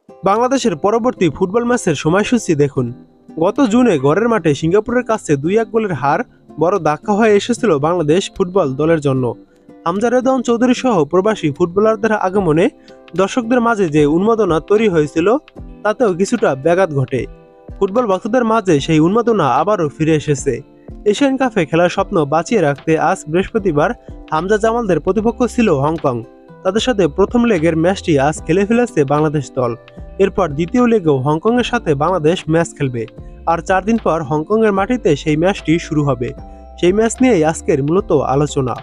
বাংলাদেশের পরবর্তী ফুটবল ম্যাচের সময়সূচি দেখুন। গত জুনে ঘরের মাঠে সিঙ্গাপুরের কাছে 2-1 গোলের হার বড় ধাক্কা হয়ে এসেছিল বাংলাদেশ ফুটবল দলের জন্য। হামজা রেদওয়ান চৌধুরী সহ প্রবাসী ফুটবলারদের আগমনে দর্শকদের মাঝে যে উন্মাদনা তৈরি হয়েছিল তাতেও কিছুটা ব্যাঘাত ঘটে। ফুটবল ভক্তদের মাঝে সেই উন্মাদনা আবারও ফিরে এসেছে। এশিয়ান কাপে খেলার স্বপ্ন বাঁচিয়ে রাখতে আজ বৃহস্পতিবার হামজা জামালদের প্রতিপক্ষ ছিল হংকং। তাদের সাথে প্রথম লেগের ম্যাচটি আজ খেলে ফেলেছে বাংলাদেশ দল। এরপর দ্বিতীয় লেগেও হংকংয়ের সাথে বাংলাদেশ ম্যাচ খেলবে। আর 4 দিন পর হংকংয়ের মাটিতে সেই ম্যাচটি শুরু হবে। সেই ম্যাচ নিয়েই আজকের মূলত আলোচনা।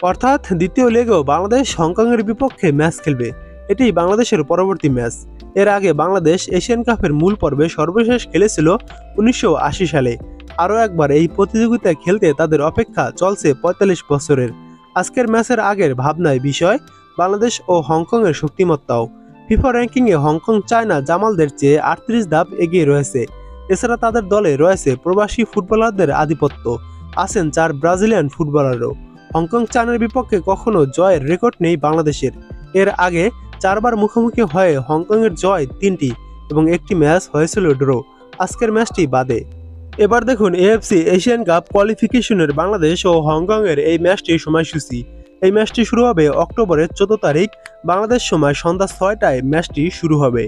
অর্থাৎ দ্বিতীয় লেগেও বাংলাদেশ হংকংয়ের বিপক্ষে ম্যাচ খেলবে। এটি বাংলাদেশের পরবর্তী ম্যাচ। এর আগে বাংলাদেশ এশিয়ান কাপের মূল পর্বে সর্বশেষ খেলেছিল 1980 সালে। আরও একবার এই প্রতিযোগিতায় খেলতে তাদের অপেক্ষা চলছে 45 বছরের। আজকের ম্যাচের আগের ভাবনায় বিষয় বাংলাদেশ ও হংকংয়ের শক্তিমত্তাও। ফিফা র্যাঙ্কিংয়ে হংকং চায়না জামালদের চেয়ে 38 ধাপ এগিয়ে রয়েছে। এছাড়া তাদের দলে রয়েছে প্রবাসী ফুটবলারদের আধিপত্য, আছেন 4 ব্রাজিলিয়ান ফুটবলারও। হংকং চায়নার বিপক্ষে কখনো জয়ের রেকর্ড নেই বাংলাদেশের। এর আগে 4 বার মুখোমুখি হয়ে হংকংয়ের জয় 3টি এবং একটি ম্যাচ হয়েছিল ড্র, আজকের ম্যাচটি বাদে। এবার দেখুন এএফসি এশিয়ান কাপ কোয়ালিফিকেশনের বাংলাদেশ ও হংকংয়ের এই ম্যাচটির সময়সূচি। এই ম্যাচটি শুরু হবে অক্টোবরের 14 তারিখ, বাংলাদেশ সময় সন্ধ্যা 6টায় ম্যাচটি শুরু হবে।